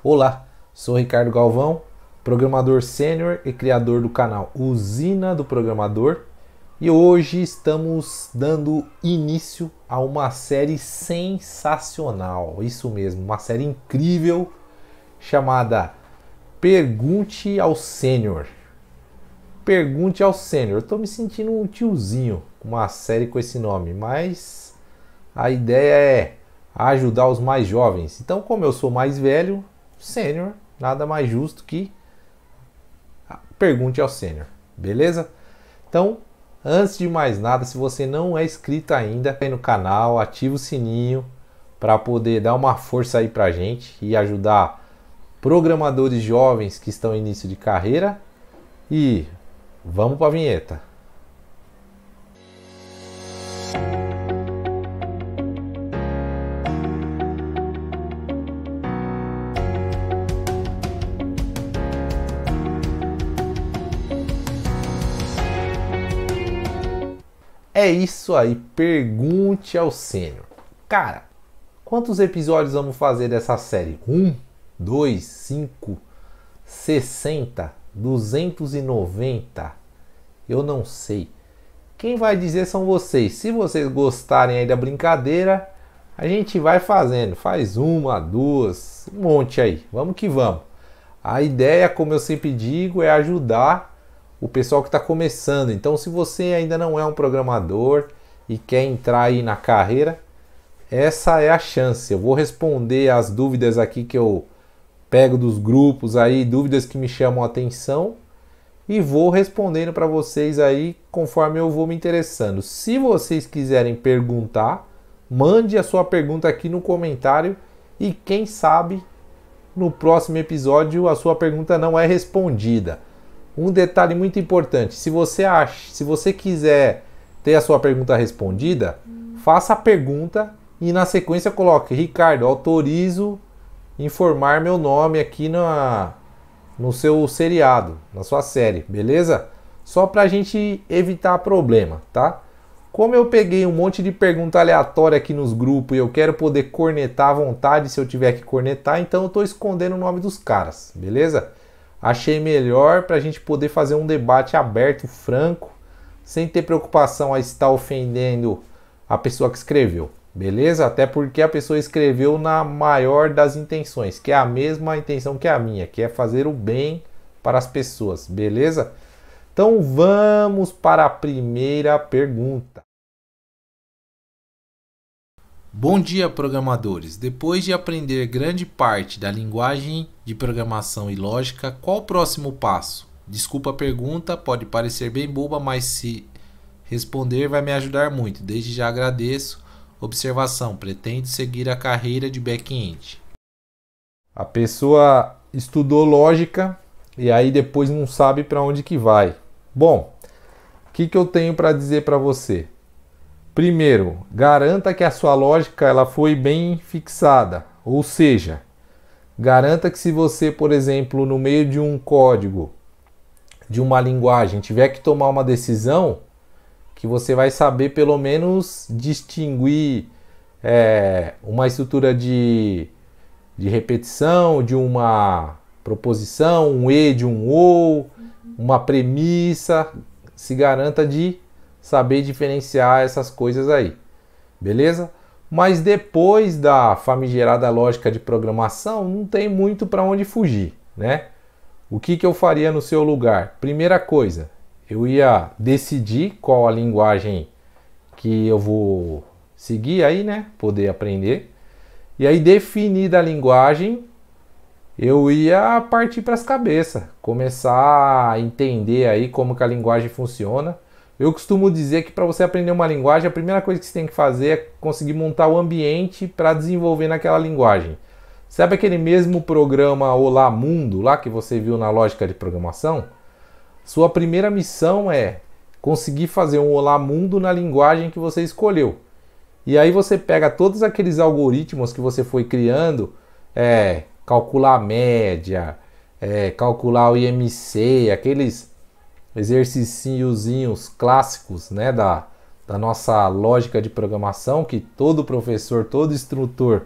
Olá, sou Ricardo Galvão, programador sênior e criador do canal Usina do Programador, e hoje estamos dando início a uma série sensacional, isso mesmo, uma série incrível chamada Pergunte ao Sênior. Pergunte ao Sênior. Eu tô me sentindo um tiozinho com uma série com esse nome, mas a ideia é ajudar os mais jovens. Então, como eu sou mais velho, sênior, nada mais justo que pergunte ao sênior, beleza? Então, antes de mais nada, se você não é inscrito ainda aí no canal, ativa o sininho para poder dar uma força aí pra gente e ajudar programadores jovens que estão em início de carreira. E vamos para a vinheta. É isso aí, pergunte ao sênior. Cara, quantos episódios vamos fazer dessa série? 1, 2, 5, 60, 290? Eu não sei. Quem vai dizer são vocês. Se vocês gostarem aí da brincadeira, a gente vai fazendo. Faz uma, duas, um monte aí. Vamos que vamos. A ideia, como eu sempre digo, é ajudar o pessoal que está começando. Então, se você ainda não é um programador e quer entrar aí na carreira, essa é a chance. Eu vou responder as dúvidas aqui que eu pego dos grupos aí, dúvidas que me chamam a atenção, e vou respondendo para vocês aí conforme eu vou me interessando. Se vocês quiserem perguntar, mande a sua pergunta aqui no comentário e quem sabe no próximo episódio a sua pergunta não é respondida. Um detalhe muito importante, se você quiser ter a sua pergunta respondida, faça a pergunta e na sequência coloque: Ricardo, autorizo informar meu nome aqui no seu seriado, na sua série, beleza? Só pra gente evitar problema, tá? Como eu peguei um monte de pergunta aleatória aqui nos grupos e eu quero poder cornetar à vontade se eu tiver que cornetar, então eu tô escondendo o nome dos caras, beleza? Achei melhor pra gente poder fazer um debate aberto, franco, sem ter preocupação a estar ofendendo a pessoa que escreveu. Beleza? Até porque a pessoa escreveu na maior das intenções, que é a mesma intenção que a minha, que é fazer o bem para as pessoas. Beleza? Então vamos para a primeira pergunta. Bom dia, programadores. Depois de aprender grande parte da linguagem de programação e lógica, qual o próximo passo? Desculpa a pergunta, pode parecer bem boba, mas se responder vai me ajudar muito. Desde já agradeço. Observação: pretendo seguir a carreira de back-end. A pessoa estudou lógica e aí depois não sabe para onde que vai. Bom, o que eu tenho para dizer para você? Primeiro, garanta que a sua lógica ela foi bem fixada. Ou seja, garanta que se você, por exemplo, no meio de um código, de uma linguagem, tiver que tomar uma decisão, que você vai saber pelo menos distinguir uma estrutura de repetição, de uma proposição, um e de um ou, uma premissa. Se garanta de saber diferenciar essas coisas aí, beleza? Mas depois da famigerada lógica de programação, não tem muito para onde fugir, né? O que eu faria no seu lugar? Primeira coisa, eu ia decidir qual a linguagem que eu vou seguir aí, né? Poder aprender. E aí, definida a linguagem, eu ia partir para as cabeças. Começar a entender aí como que a linguagem funciona. Eu costumo dizer que para você aprender uma linguagem, a primeira coisa que você tem que fazer é conseguir montar o ambiente para desenvolver naquela linguagem. Sabe aquele mesmo programa Olá Mundo, lá que você viu na lógica de programação? Sua primeira missão é conseguir fazer um Olá Mundo na linguagem que você escolheu. E aí você pega todos aqueles algoritmos que você foi criando, calcular a média, calcular o IMC, aqueles exerciciozinhos clássicos, né, da da nossa lógica de programação, que todo professor, todo instrutor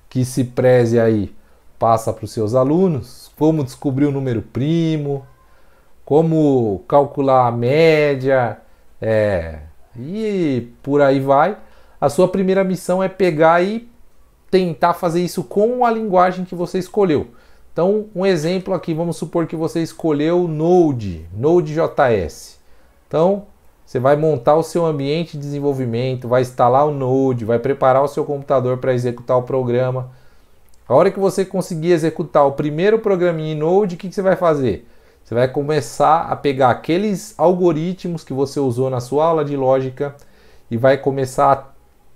que se preze aí passa para os seus alunos, como descobrir o número primo, como calcular a média, e por aí vai. A sua primeira missão é pegar e tentar fazer isso com a linguagem que você escolheu. Então, um exemplo aqui, vamos supor que você escolheu Node.js. Então, você vai montar o seu ambiente de desenvolvimento, vai instalar o Node, vai preparar o seu computador para executar o programa. A hora que você conseguir executar o primeiro programinha em Node, o que você vai fazer? Você vai começar a pegar aqueles algoritmos que você usou na sua aula de lógica e vai começar a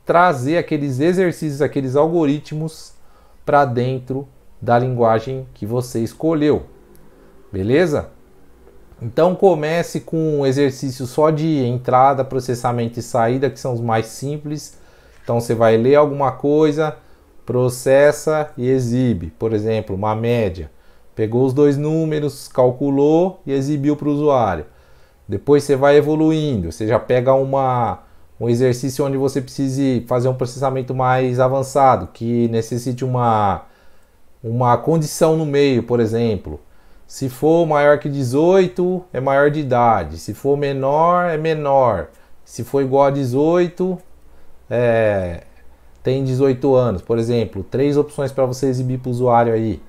trazer aqueles exercícios, aqueles algoritmos para dentro da linguagem que você escolheu. Beleza? Então comece com um exercício só de entrada, processamento e saída, que são os mais simples. Então você vai ler alguma coisa, processa e exibe. Por exemplo, uma média. Pegou os dois números, calculou e exibiu para o usuário. Depois você vai evoluindo. Você já pega um exercício onde você precise fazer um processamento mais avançado, que necessite uma condição no meio, por exemplo. Se for maior que 18, é maior de idade. Se for menor, é menor. Se for igual a 18, tem 18 anos. Por exemplo, 3 opções para você exibir para o usuário aí.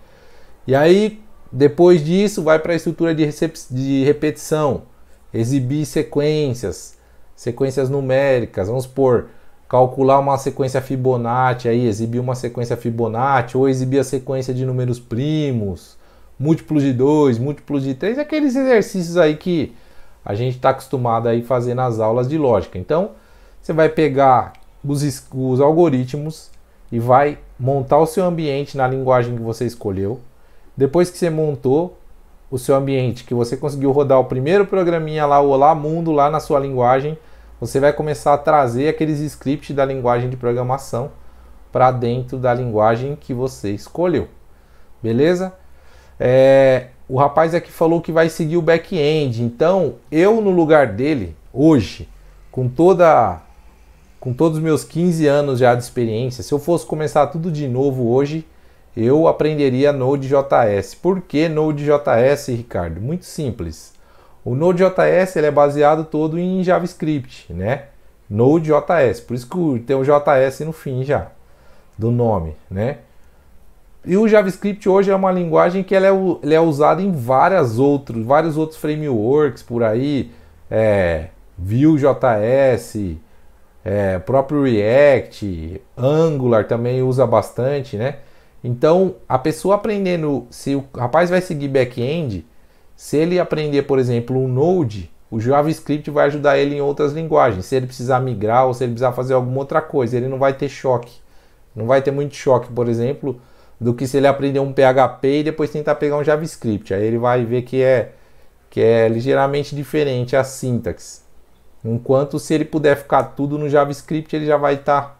E aí, depois disso, vai para a estrutura de repetição. Exibir sequências numéricas. Vamos supor, calcular uma sequência Fibonacci, aí, exibir uma sequência Fibonacci, ou exibir a sequência de números primos, múltiplos de 2, múltiplos de 3, aqueles exercícios aí que a gente está acostumado a fazer nas aulas de lógica. Então, você vai pegar os algoritmos e vai montar o seu ambiente na linguagem que você escolheu. Depois que você montou o seu ambiente, que você conseguiu rodar o primeiro programinha lá, o Olá Mundo, lá na sua linguagem, você vai começar a trazer aqueles scripts da linguagem de programação para dentro da linguagem que você escolheu. Beleza? O rapaz aqui falou que vai seguir o back-end. Então, eu no lugar dele, hoje, com todos os meus 15 anos já de experiência, se eu fosse começar tudo de novo hoje, eu aprenderia Node.js. Por que Node.js, Ricardo? Muito simples. O Node.js ele é baseado todo em JavaScript, né? Node.js, por isso que tem o JS no fim já, do nome, né? E o JavaScript hoje é uma linguagem que ele é usada em vários outros frameworks por aí, Vue.js, próprio React, Angular também usa bastante, né? Então, a pessoa aprendendo, se o rapaz vai seguir back-end, se ele aprender, por exemplo, um Node, o JavaScript vai ajudar ele em outras linguagens. Se ele precisar migrar ou se ele precisar fazer alguma outra coisa, ele não vai ter choque. Não vai ter muito choque, por exemplo, do que se ele aprender um PHP e depois tentar pegar um JavaScript. Aí ele vai ver que é ligeiramente diferente a sintaxe. Enquanto se ele puder ficar tudo no JavaScript, ele já vai estar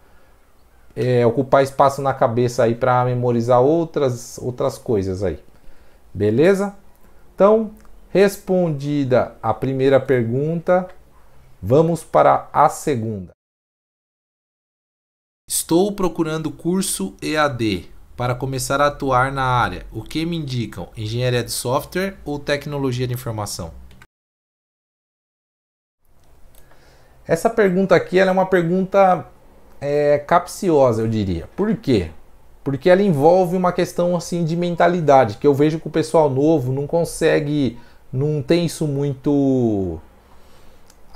ocupar espaço na cabeça aí para memorizar outras coisas aí. Beleza? Então, respondida a primeira pergunta, vamos para a segunda. Estou procurando curso EAD para começar a atuar na área. O que me indicam? Engenharia de software ou tecnologia de informação? Essa pergunta aqui ela é uma pergunta capciosa, eu diria. Por quê? Porque ela envolve uma questão assim de mentalidade, que eu vejo que o pessoal novo não tem isso muito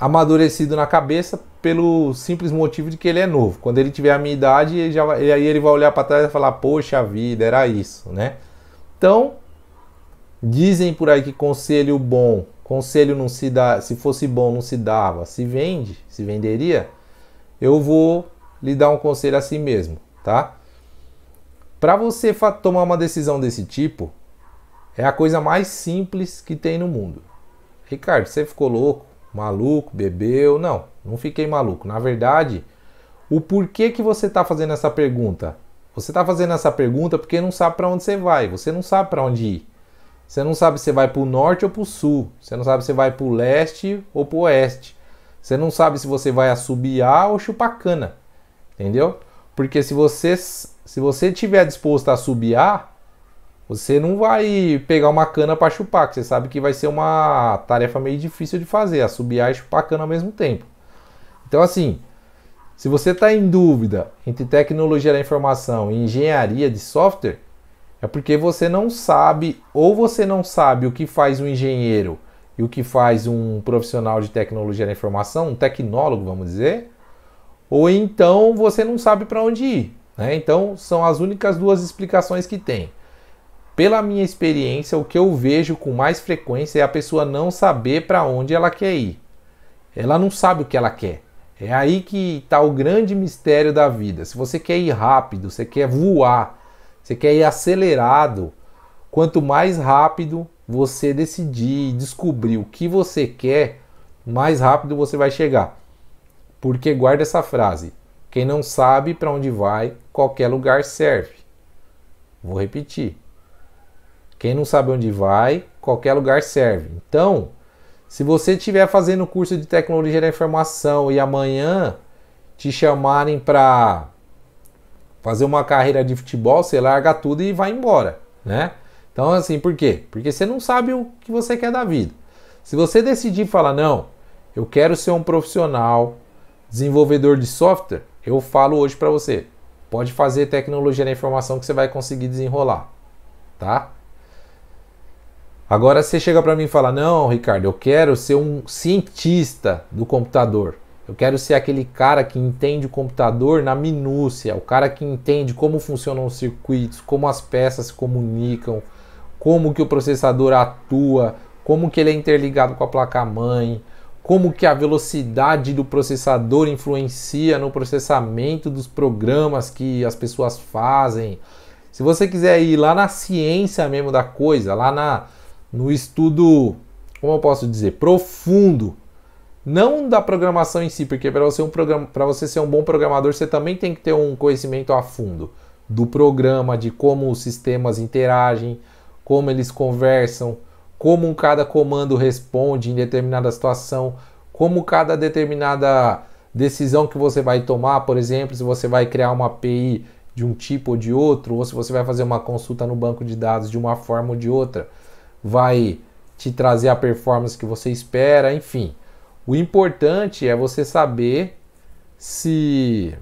amadurecido na cabeça pelo simples motivo de que ele é novo. Quando ele tiver a minha idade, aí ele vai olhar para trás e falar, poxa vida, era isso, né? Então, dizem por aí que conselho não se dá, se fosse bom não se dava, se venderia. Eu vou lhe dar um conselho assim mesmo, tá? Para você tomar uma decisão desse tipo, é a coisa mais simples que tem no mundo. Ricardo, você ficou louco, maluco, bebeu? Não fiquei maluco. Na verdade, o porquê que você está fazendo essa pergunta? Você está fazendo essa pergunta porque não sabe para onde você vai. Você não sabe para onde ir. Você não sabe se vai para o norte ou para o sul. Você não sabe se vai para o leste ou para o oeste. Você não sabe se você vai assobiar ou chupar cana, entendeu? Porque se você tiver disposto a assobiar, você não vai pegar uma cana para chupar, que você sabe que vai ser uma tarefa meio difícil de fazer, assobiar e chupar cana ao mesmo tempo. Então assim, se você está em dúvida entre tecnologia da informação e engenharia de software, é porque você não sabe, ou você não sabe o que faz um engenheiro e o que faz um profissional de tecnologia da informação, um tecnólogo, vamos dizer, ou então você não sabe para onde ir, né? Então são as únicas duas explicações que tem. Pela minha experiência, o que eu vejo com mais frequência é a pessoa não saber para onde ela quer ir. Ela não sabe o que ela quer. É aí que está o grande mistério da vida. Se você quer ir rápido, você quer voar, você quer ir acelerado, quanto mais rápido você decidir e descobrir o que você quer, mais rápido você vai chegar. Porque guarda essa frase: quem não sabe para onde vai, qualquer lugar serve. Vou repetir. Quem não sabe onde vai, qualquer lugar serve. Então, se você estiver fazendo curso de tecnologia da informação e amanhã te chamarem para fazer uma carreira de futebol, você larga tudo e vai embora, né? Então, assim, por quê? Porque você não sabe o que você quer da vida. Se você decidir falar, não, eu quero ser um profissional, desenvolvedor de software, eu falo hoje para você, pode fazer tecnologia da informação que você vai conseguir desenrolar, tá? Agora você chega para mim e fala, não, Ricardo, eu quero ser um cientista do computador. Eu quero ser aquele cara que entende o computador na minúcia, o cara que entende como funcionam os circuitos, como as peças se comunicam, como que o processador atua, como que ele é interligado com a placa-mãe, como que a velocidade do processador influencia no processamento dos programas que as pessoas fazem. Se você quiser ir lá na ciência mesmo da coisa, lá no estudo, como eu posso dizer, profundo, não da programação em si, porque para você ser um bom programador, você também tem que ter um conhecimento a fundo do programa, de como os sistemas interagem, como eles conversam, como cada comando responde em determinada situação, como cada determinada decisão que você vai tomar, por exemplo, se você vai criar uma API de um tipo ou de outro, ou se você vai fazer uma consulta no banco de dados de uma forma ou de outra, vai te trazer a performance que você espera, enfim. O importante é você saber se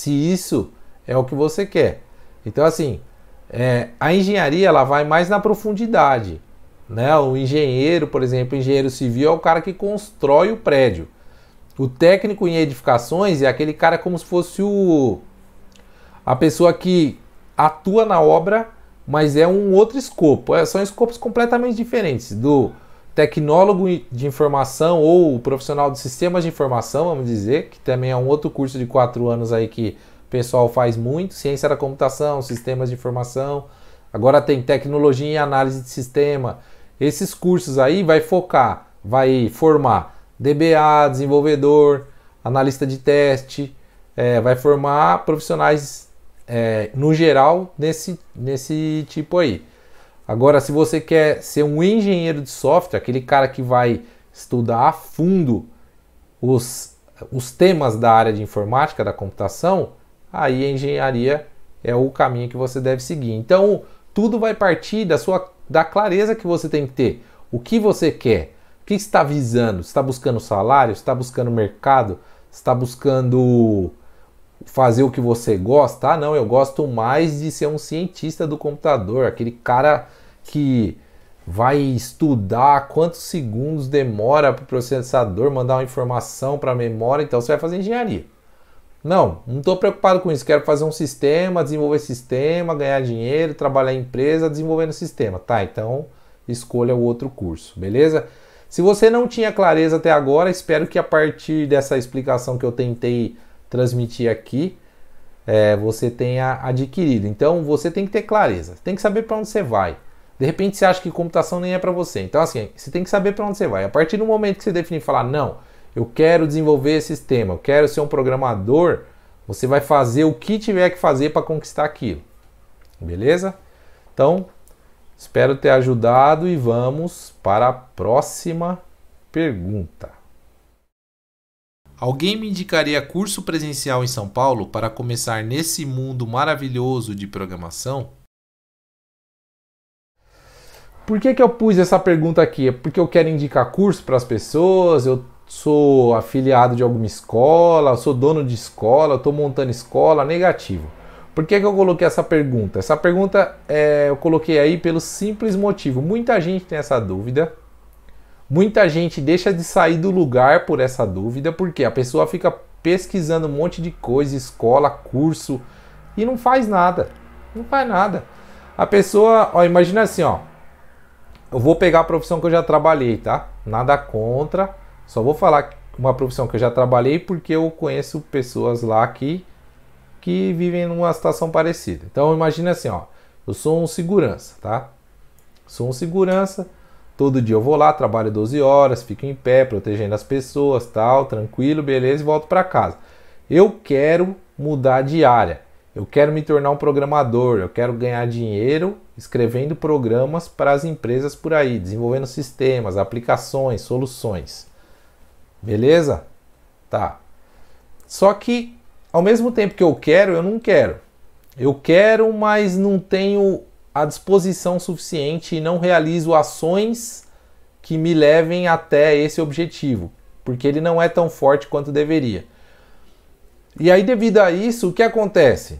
isso é o que você quer. Então, assim, a engenharia ela vai mais na profundidade, né? O engenheiro, por exemplo, o engenheiro civil é o cara que constrói o prédio. O técnico em edificações é aquele cara como se fosse a pessoa que atua na obra, mas é um outro escopo. São escopos completamente diferentes do tecnólogo de informação ou profissional de sistemas de informação, vamos dizer, que também é um outro curso de 4 anos aí que o pessoal faz muito, ciência da computação, sistemas de informação. Agora tem tecnologia e análise de sistema. Esses cursos aí vai formar DBA, desenvolvedor, analista de teste, vai formar profissionais no geral nesse tipo aí. Agora, se você quer ser um engenheiro de software, aquele cara que vai estudar a fundo os temas da área de informática, da computação, aí a engenharia é o caminho que você deve seguir. Então, tudo vai partir da clareza que você tem que ter. O que você quer? O que você está visando? Você está buscando salário? Você está buscando mercado? Você está buscando fazer o que você gosta? Ah, não, eu gosto mais de ser um cientista do computador, aquele cara que vai estudar quantos segundos demora para o processador mandar uma informação para a memória, então você vai fazer engenharia. Não estou preocupado com isso, quero fazer um sistema, desenvolver sistema, ganhar dinheiro, trabalhar em empresa, desenvolvendo sistema. Tá, então escolha o outro curso, beleza? Se você não tinha clareza até agora, espero que a partir dessa explicação que eu tentei transmitir aqui, você tenha adquirido. Então você tem que ter clareza, tem que saber para onde você vai. De repente você acha que computação nem é para você. Então assim, você tem que saber para onde você vai. A partir do momento que você definir e falar, não, eu quero desenvolver sistema, eu quero ser um programador, você vai fazer o que tiver que fazer para conquistar aquilo. Beleza? Então, espero ter ajudado e vamos para a próxima pergunta. Alguém me indicaria curso presencial em São Paulo para começar nesse mundo maravilhoso de programação? Por que eu pus essa pergunta aqui? É porque eu quero indicar curso para as pessoas, eu sou afiliado de alguma escola, eu sou dono de escola, eu estou montando escola, negativo. Por que eu coloquei essa pergunta? Essa pergunta eu coloquei aí pelo simples motivo. Muita gente tem essa dúvida, muita gente deixa de sair do lugar por essa dúvida, porque a pessoa fica pesquisando um monte de coisa, escola, curso, e não faz nada. Não faz nada. A pessoa, imagina assim, eu vou pegar a profissão que eu já trabalhei, tá? Nada contra, só vou falar uma profissão que eu já trabalhei porque eu conheço pessoas lá que vivem numa situação parecida. Então imagina assim, eu sou um segurança, tá? Sou um segurança, todo dia eu vou lá, trabalho 12 horas, fico em pé, protegendo as pessoas, tal, tranquilo, beleza, e volto para casa. Eu quero mudar de área, eu quero me tornar um programador, eu quero ganhar dinheiro escrevendo programas para as empresas por aí, desenvolvendo sistemas, aplicações, soluções. Beleza? Tá. Só que, ao mesmo tempo que eu quero, eu não quero. Eu quero, mas não tenho a disposição suficiente e não realizo ações que me levem até esse objetivo, porque ele não é tão forte quanto deveria. E aí, devido a isso, o que acontece?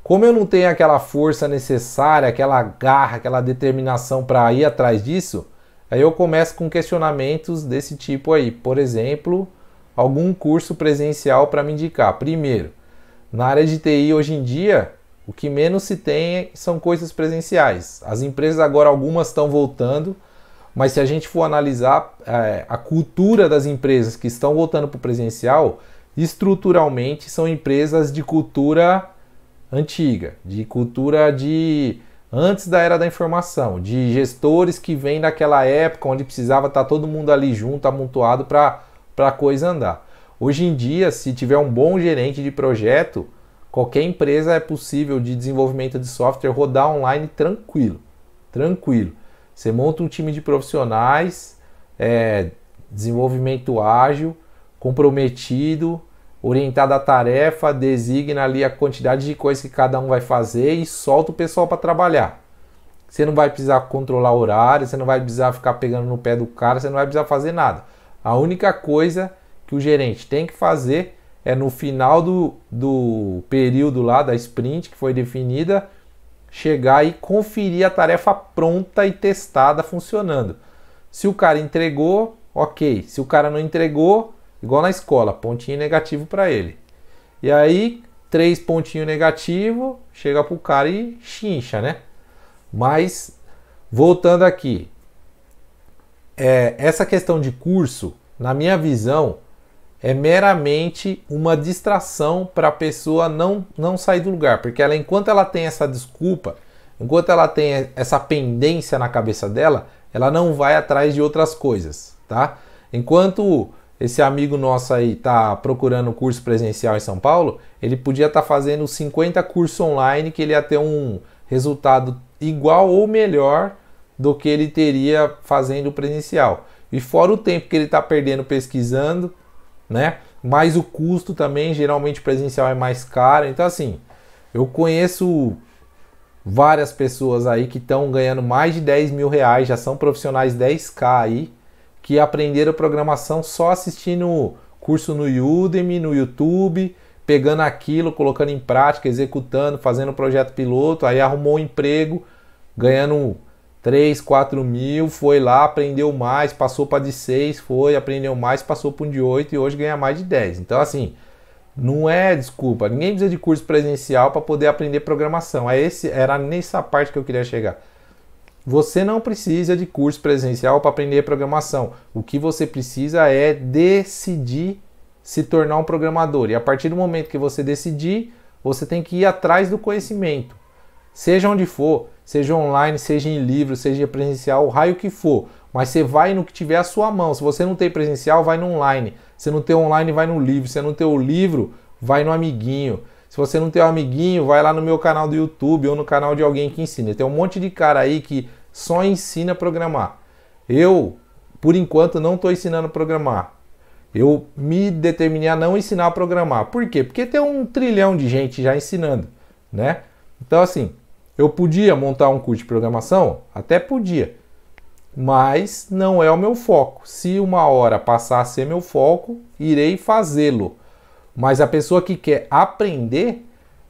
Como eu não tenho aquela força necessária, aquela garra, aquela determinação para ir atrás disso, aí eu começo com questionamentos desse tipo aí. Por exemplo, algum curso presencial para me indicar. Primeiro, na área de TI hoje em dia, o que menos se tem são coisas presenciais. As empresas agora, algumas estão voltando, mas se a gente for analisar a cultura das empresas que estão voltando para o presencial, estruturalmente são empresas de cultura antiga, de cultura de antes da era da informação, de gestores que vêm daquela época onde precisava estar todo mundo ali junto, amontoado para a coisa andar. Hoje em dia, se tiver um bom gerente de projeto, qualquer empresa é possível de desenvolvimento de software rodar online tranquilo. Tranquilo. Você monta um time de profissionais, desenvolvimento ágil, comprometido, orientado à tarefa, designa ali a quantidade de coisas que cada um vai fazer e solta o pessoal para trabalhar. Você não vai precisar controlar horário, você não vai precisar ficar pegando no pé do cara, você não vai precisar fazer nada. A única coisa que o gerente tem que fazer é no final do período lá da sprint que foi definida, chegar e conferir a tarefa pronta e testada funcionando. Se o cara entregou, ok. Se o cara não entregou, igual na escola, pontinho negativo para ele. E aí, 3 pontinhos negativos, chega pro cara e chincha, né? Mas, voltando aqui, essa questão de curso, na minha visão, é meramente uma distração para a pessoa não sair do lugar. Porque enquanto ela tem essa desculpa, enquanto ela tem essa pendência na cabeça dela, ela não vai atrás de outras coisas, tá? Enquanto esse amigo nosso aí está procurando curso presencial em São Paulo, ele podia estar fazendo 50 cursos online que ele ia ter um resultado igual ou melhor do que ele teria fazendo presencial. E fora o tempo que ele está perdendo pesquisando, né? Mas o custo também, geralmente presencial é mais caro. Então assim, eu conheço várias pessoas aí que estão ganhando mais de 10 mil reais, já são profissionais 10K aí, que aprenderam programação só assistindo curso no Udemy, no YouTube, pegando aquilo, colocando em prática, executando, fazendo projeto piloto, aí arrumou um emprego, ganhando 3, 4 mil, foi lá, aprendeu mais, passou para de 6, foi, aprendeu mais, passou para um de 8 e hoje ganha mais de 10. Então assim, não é desculpa, ninguém precisa de curso presencial para poder aprender programação. Era nessa parte que eu queria chegar. Você não precisa de curso presencial para aprender programação. O que você precisa é decidir se tornar um programador. E a partir do momento que você decidir, você tem que ir atrás do conhecimento. Seja onde for, seja online, seja em livro, seja presencial, o raio que for. Mas você vai no que tiver à sua mão. Se você não tem presencial, vai no online. Se não tem online, vai no livro. Se não tem o livro, vai no amiguinho. Se você não tem um amiguinho, vai lá no meu canal do YouTube ou no canal de alguém que ensina. Tem um monte de cara aí que só ensina a programar. Eu, por enquanto, não estou ensinando a programar. eu me determinei a não ensinar a programar. Por quê? Porque tem 1 trilhão de gente já ensinando, né? Então, assim, eu podia montar um curso de programação? Até podia, mas não é o meu foco. Se uma hora passar a ser meu foco, irei fazê-lo. Mas a pessoa que quer aprender,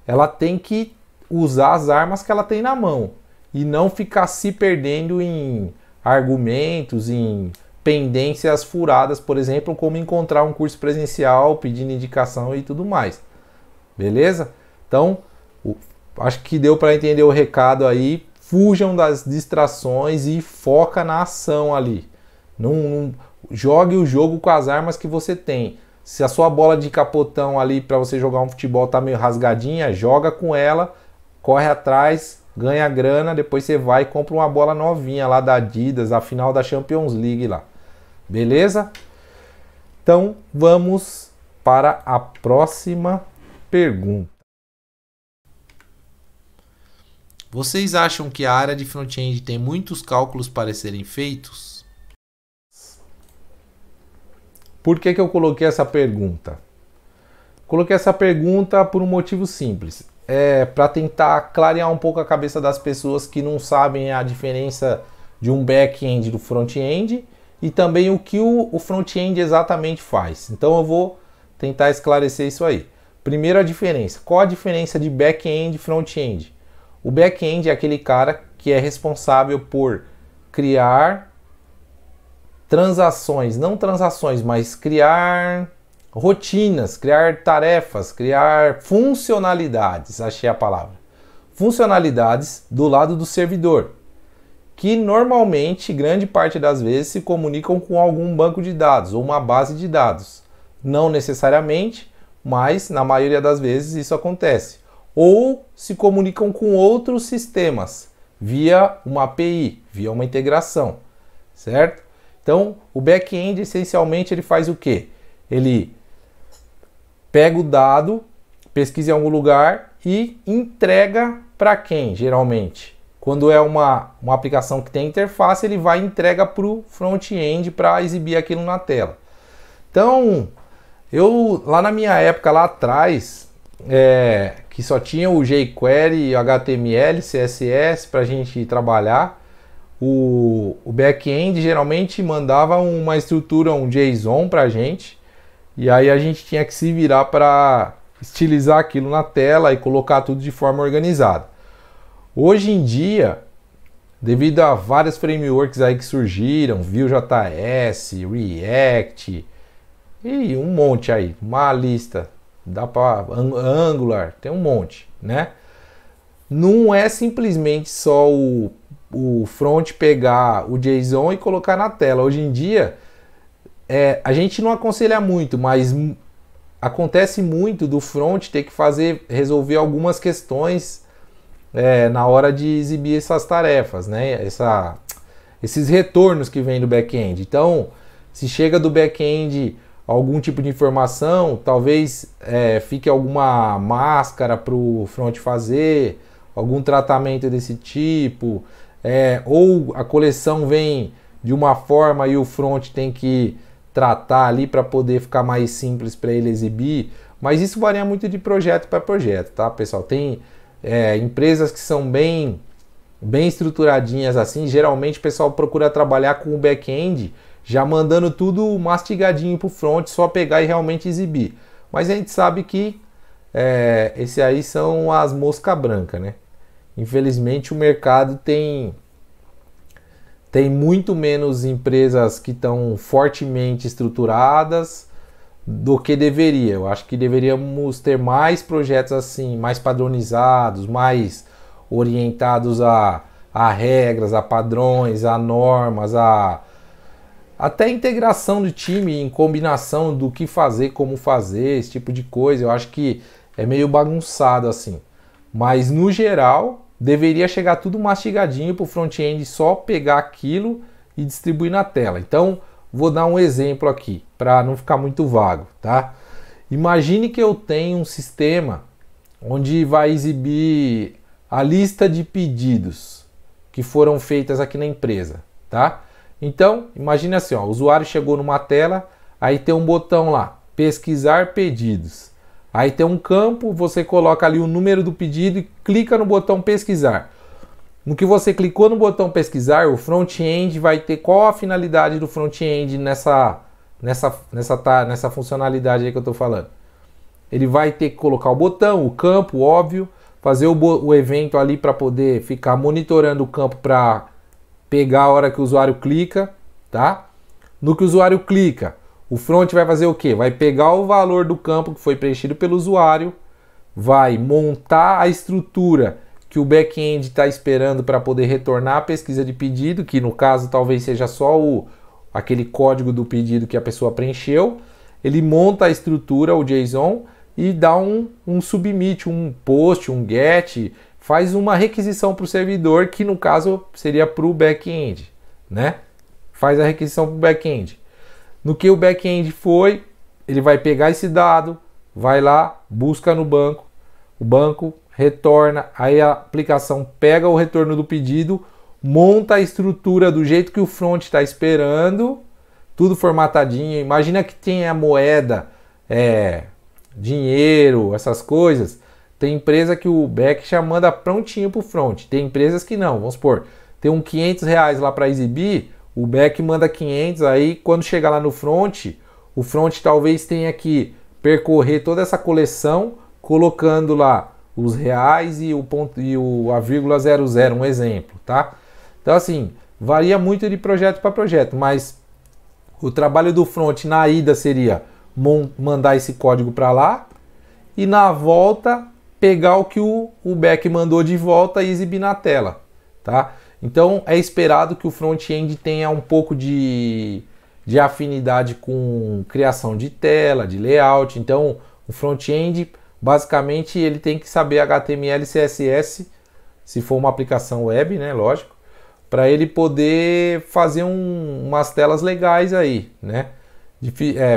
ela tem que usar as armas que ela tem na mão e não ficar se perdendo em argumentos, em pendências furadas, por exemplo, como encontrar um curso presencial, pedindo indicação e tudo mais. Beleza? Então, acho que deu para entender o recado aí. Fujam das distrações e foca na ação ali. Não jogue o jogo com as armas que você tem. Se a sua bola de capotão ali para você jogar um futebol tá meio rasgadinha, joga com ela, corre atrás, ganha grana, depois você vai e compra uma bola novinha lá da Adidas, a final da Champions League lá. Beleza? Então vamos para a próxima pergunta. Vocês acham que a área de front-end tem muitos cálculos para serem feitos? Por que eu coloquei essa pergunta? Coloquei essa pergunta por um motivo simples. É para tentar clarear um pouco a cabeça das pessoas que não sabem a diferença de um back-end do front-end e também o que o front-end exatamente faz. Então eu vou tentar esclarecer isso aí. Primeiro a diferença. Qual a diferença de back-end e front-end? O back-end é aquele cara que é responsável por criar transações, não transações, mas criar rotinas, criar tarefas, criar funcionalidades, achei a palavra. Funcionalidades do lado do servidor, que normalmente, grande parte das vezes, se comunicam com algum banco de dados ou uma base de dados. Não necessariamente, mas na maioria das vezes isso acontece. Ou se comunicam com outros sistemas, via uma API, via uma integração, certo? Então, o back-end, essencialmente, ele faz o quê? Ele pega o dado, pesquisa em algum lugar e entrega para quem, geralmente? Quando é uma aplicação que tem interface, ele vai e entrega para o front-end para exibir aquilo na tela. Então, eu, lá na minha época, lá atrás, que só tinha o jQuery, HTML, CSS para a gente trabalhar, o back-end geralmente mandava uma estrutura, um JSON para a gente, e aí a gente tinha que se virar para estilizar aquilo na tela e colocar tudo de forma organizada. Hoje em dia, devido a vários frameworks aí que surgiram, Vue.js, React e um monte aí, uma lista, dá para Angular, tem um monte, né? Não é simplesmente só o front pegar o JSON e colocar na tela. Hoje em dia, a gente não aconselha muito, mas acontece muito do front ter que resolver algumas questões na hora de exibir essas tarefas, né? Esses retornos que vem do back-end. Então, se chega do back-end algum tipo de informação, talvez fique alguma máscara para o front fazer, algum tratamento desse tipo, ou a coleção vem de uma forma e o front tem que tratar ali para poder ficar mais simples para ele exibir, mas isso varia muito de projeto para projeto, tá, pessoal? Tem empresas que são bem estruturadinhas assim, geralmente o pessoal procura trabalhar com o back-end já mandando tudo mastigadinho para o front, só pegar e realmente exibir. Mas a gente sabe que esse aí são as mosca branca, né? Infelizmente o mercado tem muito menos empresas que estão fortemente estruturadas do que deveria. Eu acho que deveríamos ter mais projetos assim, mais padronizados, mais orientados a regras, a padrões, a normas, até integração do time em combinação do que fazer, como fazer, esse tipo de coisa. Eu acho que é meio bagunçado assim. Mas no geral, deveria chegar tudo mastigadinho para o front-end só pegar aquilo e distribuir na tela. Então, vou dar um exemplo aqui, para não ficar muito vago, tá? Imagine que eu tenho um sistema onde vai exibir a lista de pedidos que foram feitas aqui na empresa, tá? Então, imagine assim, ó, o usuário chegou numa tela, aí tem um botão lá, pesquisar pedidos. Aí tem um campo, você coloca ali o número do pedido e clica no botão pesquisar. No que você clicou no botão pesquisar, o front-end vai ter qual a finalidade do front-end nessa funcionalidade aí que eu estou falando. Ele vai ter que colocar o botão, o campo, óbvio, fazer o evento ali para poder ficar monitorando o campo para pegar a hora que o usuário clica, tá? No que o usuário clica, o front vai fazer o quê? Vai pegar o valor do campo que foi preenchido pelo usuário, vai montar a estrutura que o back-end está esperando para poder retornar a pesquisa de pedido, que no caso talvez seja só aquele código do pedido que a pessoa preencheu. Ele monta a estrutura, o JSON, e dá um submit, um post, um get, faz uma requisição para o servidor, que no caso seria para o back-end, né? Faz a requisição para o back-end. No que o back-end foi, ele vai pegar esse dado, vai lá, busca no banco, o banco retorna, aí a aplicação pega o retorno do pedido, monta a estrutura do jeito que o front está esperando, tudo formatadinho. Imagina que tem a moeda, dinheiro, essas coisas. Tem empresa que o back já manda prontinho para o front, tem empresas que não. Vamos supor, tem um R$500 lá para exibir, o back manda 500, aí quando chegar lá no front, o front talvez tenha que percorrer toda essa coleção, colocando lá os reais e a vírgula 00, um exemplo, tá? Então assim, varia muito de projeto para projeto, mas o trabalho do front na ida seria mandar esse código para lá e na volta pegar o que o back mandou de volta e exibir na tela, tá? Então é esperado que o front-end tenha um pouco de afinidade com criação de tela, de layout. Então o front-end basicamente ele tem que saber HTML e CSS, se for uma aplicação web, né, lógico, para ele poder fazer umas telas legais aí, né?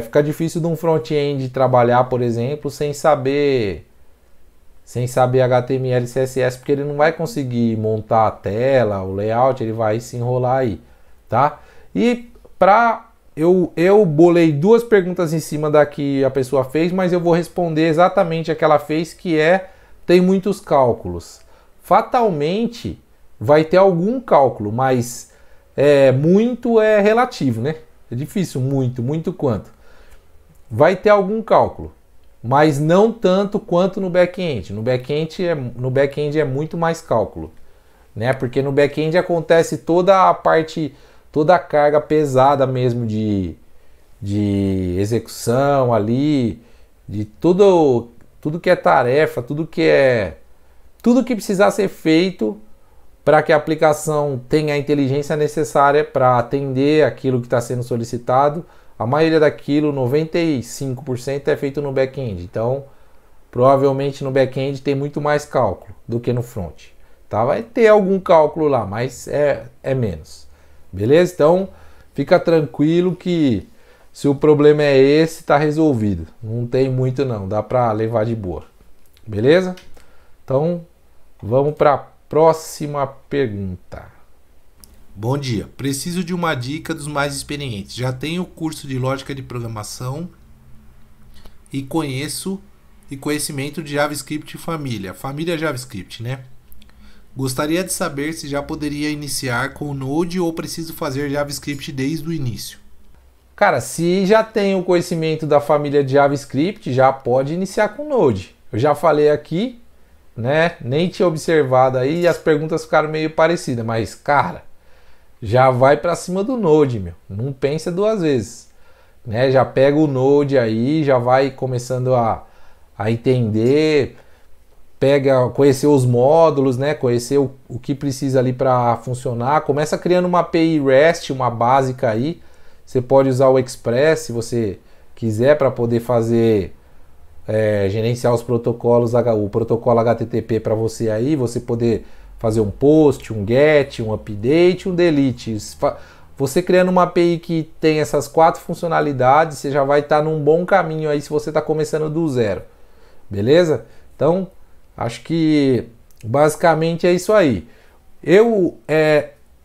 Fica difícil de um front-end trabalhar, por exemplo, sem saber HTML e CSS, porque ele não vai conseguir montar a tela, o layout, ele vai se enrolar aí, tá? E eu bolei duas perguntas em cima da que a pessoa fez, mas eu vou responder exatamente a que ela fez, que tem muitos cálculos. Fatalmente vai ter algum cálculo, mas muito é relativo, né? É difícil, muito quanto. Vai ter algum cálculo, mas não tanto quanto no back-end. No back-end é muito mais cálculo, né? Porque no back-end acontece toda a carga pesada mesmo de execução ali, de tudo que é tarefa, tudo que precisar ser feito para que a aplicação tenha a inteligência necessária para atender aquilo que está sendo solicitado. A maioria daquilo, 95%, é feito no back-end. Então, provavelmente no back-end tem muito mais cálculo do que no front. Tá? Vai ter algum cálculo lá, mas é menos. Beleza? Então, fica tranquilo que se o problema é esse, está resolvido. Não tem muito não, dá para levar de boa. Beleza? Então, vamos para a próxima pergunta. Bom dia, preciso de uma dica dos mais experientes. Já tenho o curso de lógica de programação e conhecimento de JavaScript e família JavaScript, né? Gostaria de saber se já poderia iniciar com o Node ou preciso fazer JavaScript desde o início. Cara, se já tem o conhecimento da família de JavaScript, já pode iniciar com Node. Eu já falei aqui, né? Nem tinha observado aí e as perguntas ficaram meio parecidas, mas cara, já vai para cima do Node, meu. Não pensa duas vezes, né? Já pega o Node aí, já vai começando a entender, conhecer os módulos, né? Conhecer o que precisa ali para funcionar. Começa criando uma API REST, uma básica aí. Você pode usar o Express se você quiser para poder fazer gerenciar os protocolos, o protocolo HTTP para você aí, você poder fazer um post, um get, um update, um delete. Você criando uma API que tem essas 4 funcionalidades, você já vai estar num bom caminho aí se você está começando do zero. Beleza? Então, acho que basicamente é isso aí.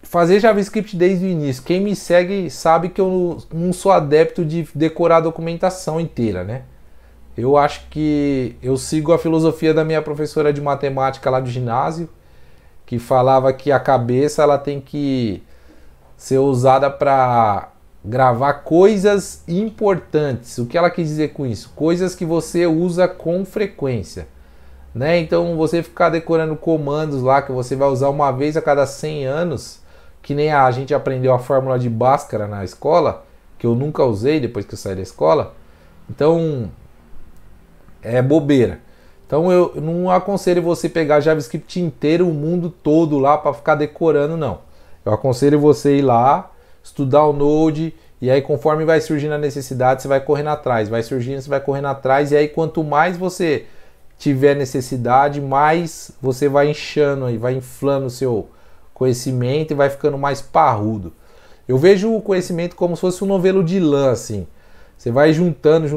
fazer JavaScript desde o início. Quem me segue sabe que eu não sou adepto de decorar a documentação inteira, né? Eu acho que eu sigo a filosofia da minha professora de matemática lá do ginásio, que falava que a cabeça ela tem que ser usada para gravar coisas importantes. O que ela quis dizer com isso? Coisas que você usa com frequência, né? Então você ficar decorando comandos lá que você vai usar uma vez a cada 100 anos, que nem a gente aprendeu a fórmula de Bhaskara na escola, que eu nunca usei depois que eu saí da escola. Então é bobeira. Então eu não aconselho você pegar JavaScript inteiro, o mundo todo lá para ficar decorando, não. Eu aconselho você ir lá, estudar o Node, e aí conforme vai surgindo a necessidade, você vai correndo atrás. Vai surgindo, você vai correndo atrás, e aí quanto mais você tiver necessidade, mais você vai inchando aí, vai inflando o seu conhecimento e vai ficando mais parrudo. Eu vejo o conhecimento como se fosse um novelo de lã, assim. Você vai juntando,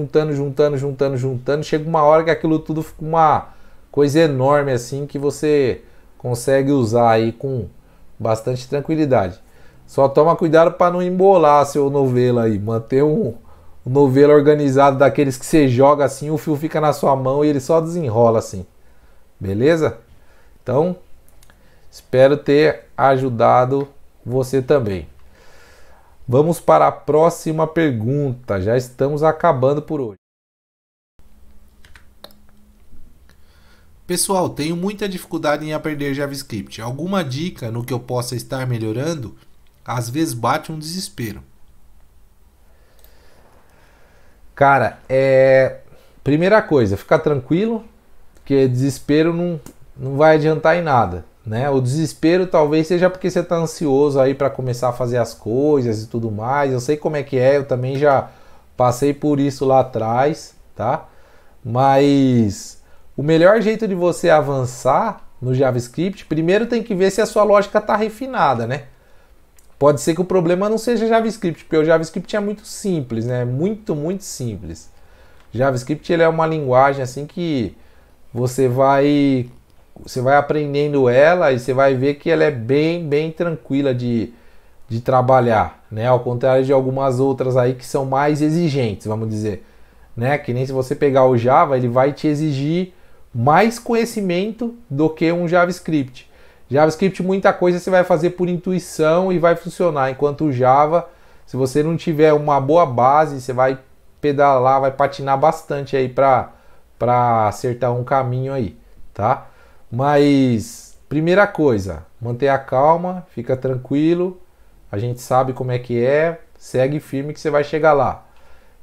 chega uma hora que aquilo tudo fica uma coisa enorme assim que você consegue usar aí com bastante tranquilidade. Só toma cuidado para não embolar seu novelo aí, manter um novelo organizado daqueles que você joga assim, o fio fica na sua mão e ele só desenrola assim. Beleza? Então, espero ter ajudado você também. Vamos para a próxima pergunta. Já estamos acabando por hoje. Pessoal, tenho muita dificuldade em aprender JavaScript. Alguma dica no que eu possa estar melhorando? Às vezes bate um desespero. Cara, primeira coisa, fica tranquilo, porque desespero não vai adiantar em nada, né? O desespero talvez seja porque você está ansioso aí para começar a fazer as coisas e tudo mais. Eu sei como é que é, eu também já passei por isso lá atrás, tá? Mas o melhor jeito de você avançar no JavaScript, primeiro tem que ver se a sua lógica está refinada, né? Pode ser que o problema não seja JavaScript, porque o JavaScript é muito simples, né? Muito simples. JavaScript ele é uma linguagem assim que você vai aprendendo ela e você vai ver que ela é bem tranquila de trabalhar, né? Ao contrário de algumas outras aí que são mais exigentes, vamos dizer, né? Que nem se você pegar o Java, ele vai te exigir mais conhecimento do que um JavaScript. JavaScript, muita coisa você vai fazer por intuição e vai funcionar, enquanto o Java, se você não tiver uma boa base, você vai pedalar, vai patinar bastante aí para acertar um caminho aí, tá? Mas, primeira coisa, mantenha a calma, fica tranquilo, a gente sabe como é que é, segue firme que você vai chegar lá.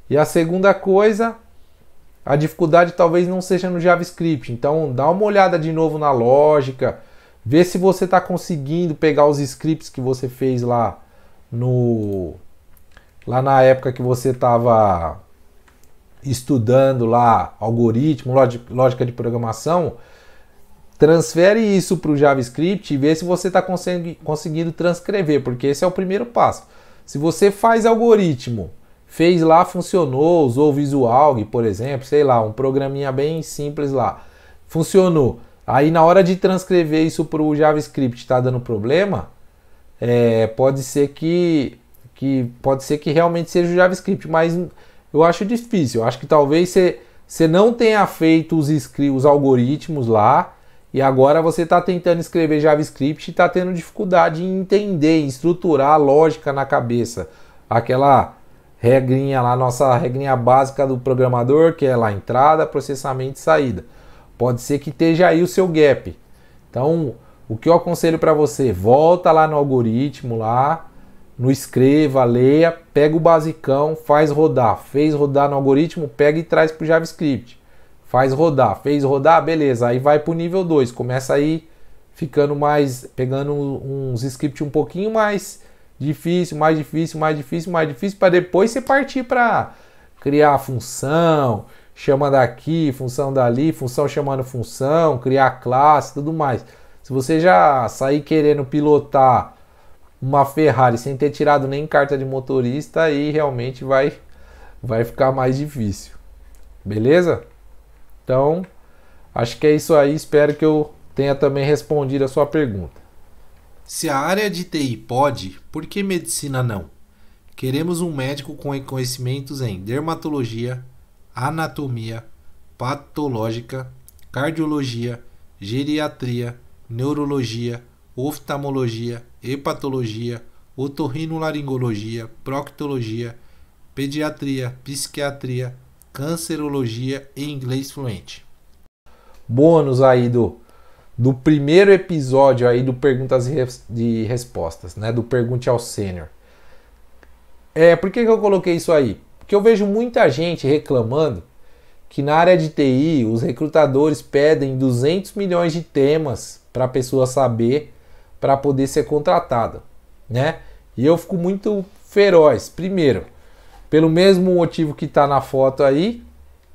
E a segunda coisa, a dificuldade talvez não seja no JavaScript, então dá uma olhada de novo na lógica, vê se você está conseguindo pegar os scripts que você fez lá na época que você estava estudando lá algoritmo, lógica de programação. Transfere isso para o JavaScript e vê se você está conseguindo transcrever, porque esse é o primeiro passo. Se você faz algoritmo, fez lá, funcionou, usou o Visual, por exemplo, sei lá, um programinha bem simples lá, funcionou. Aí na hora de transcrever isso para o JavaScript está dando problema, pode ser que realmente seja o JavaScript, mas eu acho difícil. Eu acho que talvez você não tenha feito os algoritmos lá e agora você está tentando escrever JavaScript e está tendo dificuldade em entender, em estruturar a lógica na cabeça. Aquela regrinha lá, nossa regrinha básica do programador, que é lá entrada, processamento e saída. Pode ser que esteja aí o seu gap. Então, o que eu aconselho para você, volta lá no algoritmo, lá, no escreva, leia, pega o basicão, faz rodar. Fez rodar no algoritmo, pega e traz para o JavaScript. Faz rodar, fez rodar, beleza. Aí vai para o nível 2, começa aí ficando pegando uns scripts um pouquinho mais difícil, para depois você partir para criar função, chama daqui, função dali, função chamando função, criar classe, tudo mais. Se você já sair querendo pilotar uma Ferrari sem ter tirado nem carta de motorista, aí realmente vai ficar mais difícil. Beleza? Então, acho que é isso aí. Espero que eu tenha também respondido a sua pergunta. Se a área de TI pode, por que medicina não? Queremos um médico com conhecimentos em dermatologia, anatomia, patológica, cardiologia, geriatria, neurologia, oftalmologia, hepatologia, otorrinolaringologia, proctologia, pediatria, psiquiatria, cancerologia e inglês fluente. Bônus aí do primeiro episódio aí do Perguntas e Respostas, né? Do Pergunte ao Sênior. Por que eu coloquei isso aí? Porque eu vejo muita gente reclamando que na área de TI os recrutadores pedem 200 milhões de temas para a pessoa saber para poder ser contratada, né? E eu fico muito feroz. Primeiro, pelo mesmo motivo que está na foto aí,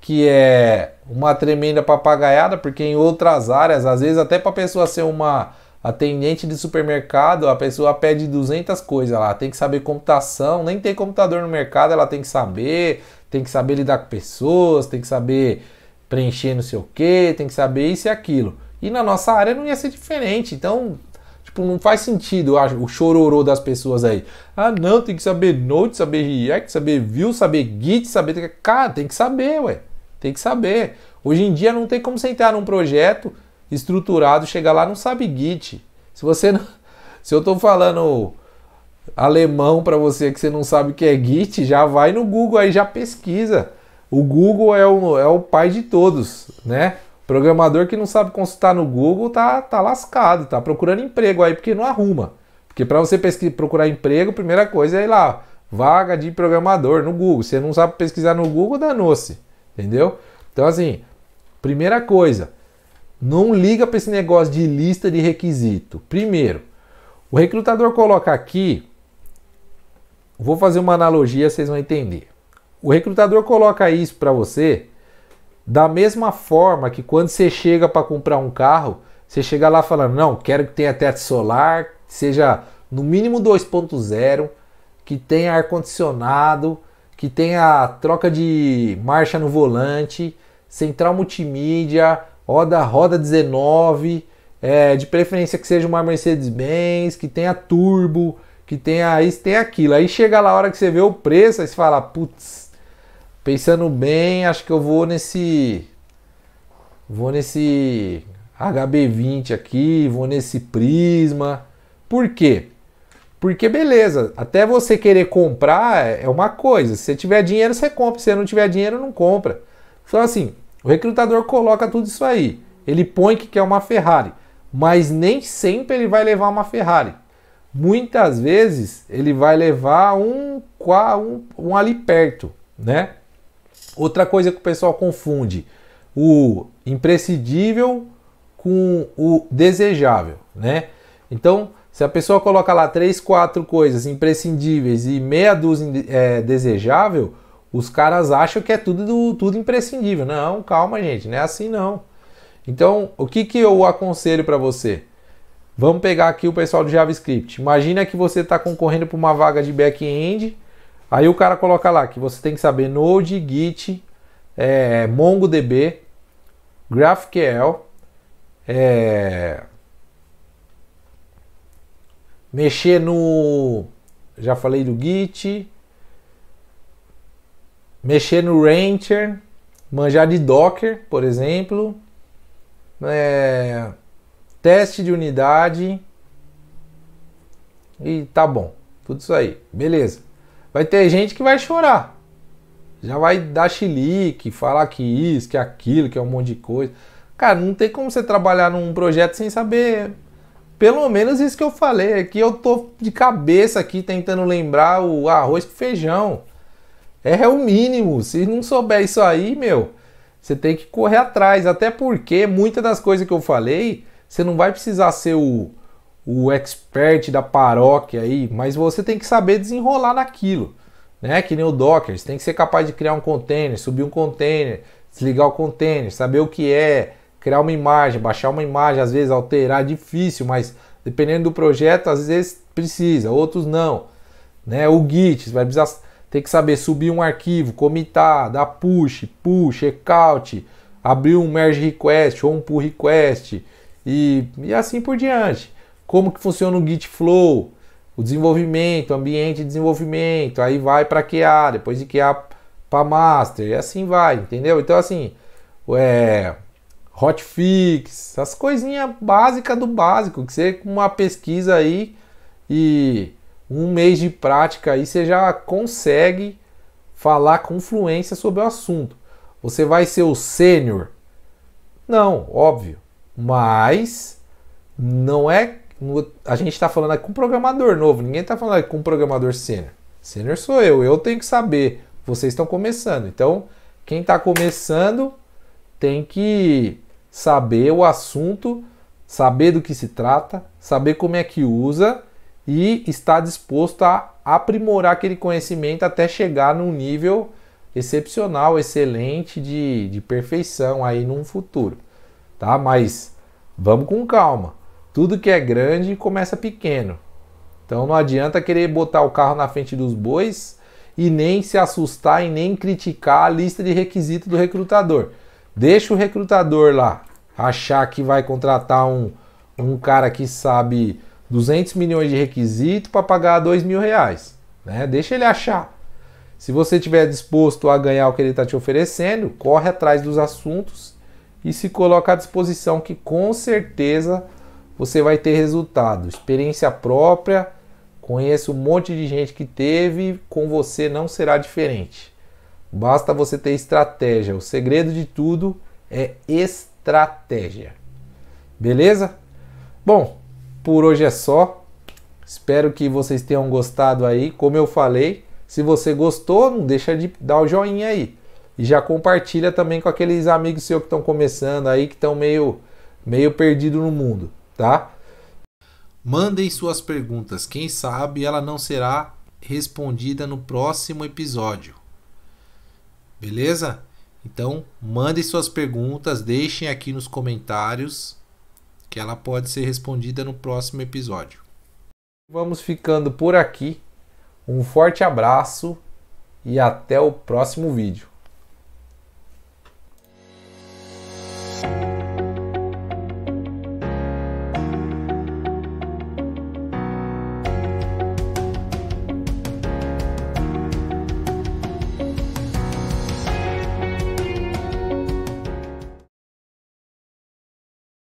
que é uma tremenda papagaiada, porque em outras áreas, às vezes até para a pessoa ser uma atendente de supermercado, a pessoa pede 200 coisas lá, tem que saber computação, nem tem computador no mercado, ela tem que saber lidar com pessoas, tem que saber preencher não sei o que, tem que saber isso e aquilo. E na nossa área não ia ser diferente, então, tipo, não faz sentido o chororô das pessoas aí. Ah, não, tem que saber Node, saber React, saber Vue, saber Git, saber... Cara, tem que saber, ué. Tem que saber. Hoje em dia não tem como você entrar num projeto estruturado, chegar lá não sabe Git. Se eu tô falando alemão para você que você não sabe o que é Git, já vai no Google aí, já pesquisa. O Google é o pai de todos, né? Programador que não sabe consultar no Google tá lascado, tá procurando emprego aí porque não arruma. Porque para você procurar emprego, a primeira coisa é ir lá, vaga de programador no Google. Você não sabe pesquisar no Google, danou-se. Entendeu? Então, assim, primeira coisa, não liga para esse negócio de lista de requisito. Primeiro, o recrutador coloca aqui, vou fazer uma analogia, vocês vão entender. O recrutador coloca isso para você da mesma forma que quando você chega para comprar um carro, você chega lá falando, não, quero que tenha teto solar, seja no mínimo 2.0, que tenha ar-condicionado, que tenha troca de marcha no volante, central multimídia, roda 19, de preferência que seja uma Mercedes-Benz, que tenha turbo, que tenha isso, tenha aquilo. Aí chega lá a hora que você vê o preço, aí você fala, putz, pensando bem, acho que eu vou nesse HB20 aqui, vou nesse Prisma. Por quê? Porque beleza, até você querer comprar é uma coisa. Se você tiver dinheiro, você compra. Se você não tiver dinheiro, não compra. Então assim, o recrutador coloca tudo isso aí. Ele põe que quer uma Ferrari, mas nem sempre ele vai levar uma Ferrari. Muitas vezes ele vai levar um ali perto, né? Outra coisa que o pessoal confunde, o imprescindível com o desejável, né? Então, se a pessoa coloca lá 3, 4 coisas imprescindíveis e meia dúzia desejável, os caras acham que é tudo imprescindível. Não, calma, gente, não é assim não. Então, o que eu aconselho para você? Vamos pegar aqui o pessoal do JavaScript. Imagina que você está concorrendo para uma vaga de back-end, aí o cara coloca lá que você tem que saber Node, Git, MongoDB, GraphQL, mexer no... Já falei do Git. Mexer no Rancher. Manjar de Docker, por exemplo. Teste de unidade. E tá bom. Tudo isso aí. Beleza. Vai ter gente que vai chorar. Já vai dar chilique, falar que isso, que aquilo, que é um monte de coisa. Cara, não tem como você trabalhar num projeto sem saber... Pelo menos isso que eu falei, aqui eu tô de cabeça aqui tentando lembrar o arroz com feijão. É o mínimo, se não souber isso aí, você tem que correr atrás. Até porque muitas das coisas que eu falei, você não vai precisar ser o expert da paróquia aí, mas você tem que saber desenrolar naquilo, né? Que nem o Docker, você tem que ser capaz de criar um container, subir um container, desligar o container, saber o que é, criar uma imagem, baixar uma imagem, às vezes alterar é difícil, mas dependendo do projeto, às vezes precisa, outros não, né? O Git, você vai precisar ter que saber subir um arquivo, commitar, dar push, checkout, abrir um merge request ou um pull request e assim por diante. como que funciona o Git Flow, o desenvolvimento, ambiente de desenvolvimento, aí vai para QA, depois de QA para Master, e assim vai, entendeu? Então assim, hotfix, as coisinhas básicas do básico, que você com uma pesquisa aí e um mês de prática aí você já consegue falar com fluência sobre o assunto. Você vai ser o sênior? Não, óbvio, mas não é. A gente está falando aqui com um programador novo, ninguém está falando aqui com um programador sênior. Sênior sou eu tenho que saber. Vocês estão começando, então quem está começando tem que saber o assunto, saber do que se trata, saber como é que usa e estar disposto a aprimorar aquele conhecimento até chegar num nível excepcional, excelente de perfeição aí num futuro, tá? Mas vamos com calma. Tudo que é grande começa pequeno. Então não adianta querer botar o carro na frente dos bois e nem se assustar e nem criticar a lista de requisitos do recrutador. Deixa o recrutador lá achar que vai contratar um cara que sabe 200 milhões de requisitos para pagar R$2.000, né? Deixa ele achar. Se você estiver disposto a ganhar o que ele está te oferecendo, corre atrás dos assuntos e se coloca à disposição que com certeza você vai ter resultado. Experiência própria, conheço um monte de gente que teve, com você não será diferente. Basta você ter estratégia. O segredo de tudo é estratégia. Beleza? Bom, por hoje é só. Espero que vocês tenham gostado aí. Como eu falei, se você gostou, não deixa de dar o joinha aí. E já compartilha também com aqueles amigos seus que estão começando aí, que estão meio perdidos no mundo, tá? Mandem suas perguntas. Quem sabe ela não será respondida no próximo episódio. Beleza? Então, mandem suas perguntas, deixem aqui nos comentários que ela pode ser respondida no próximo episódio. Vamos ficando por aqui. Um forte abraço e até o próximo vídeo.